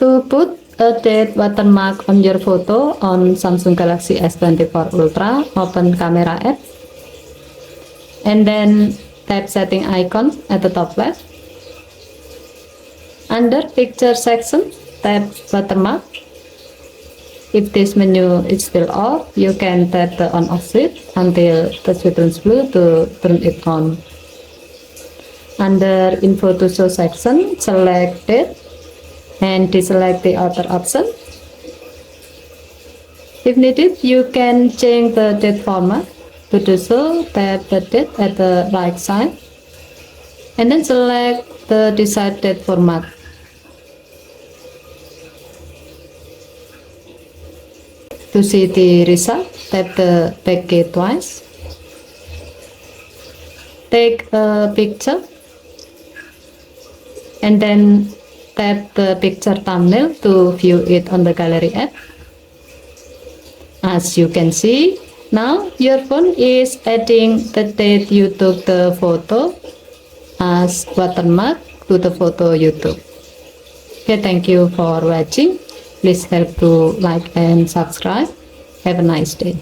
To put a date watermark on your photo on Samsung Galaxy S24 Ultra, open Camera app and then tap setting icon at the top left. Under picture section, tap watermark. If this menu is still off, you can tap the on off switch until the switch turns blue to turn it on. Under info to show section, select date and deselect the other option. If needed, you can change the date format. To do so, tap the date at the right side and then select the desired date format. To see the result, tap the back key twice. Take a picture and then tap the picture thumbnail to view it on the gallery app. As you can see, now your phone is adding the date you took the photo as watermark to the photo you took. Okay, thank you for watching. Please help to like and subscribe. Have a nice day.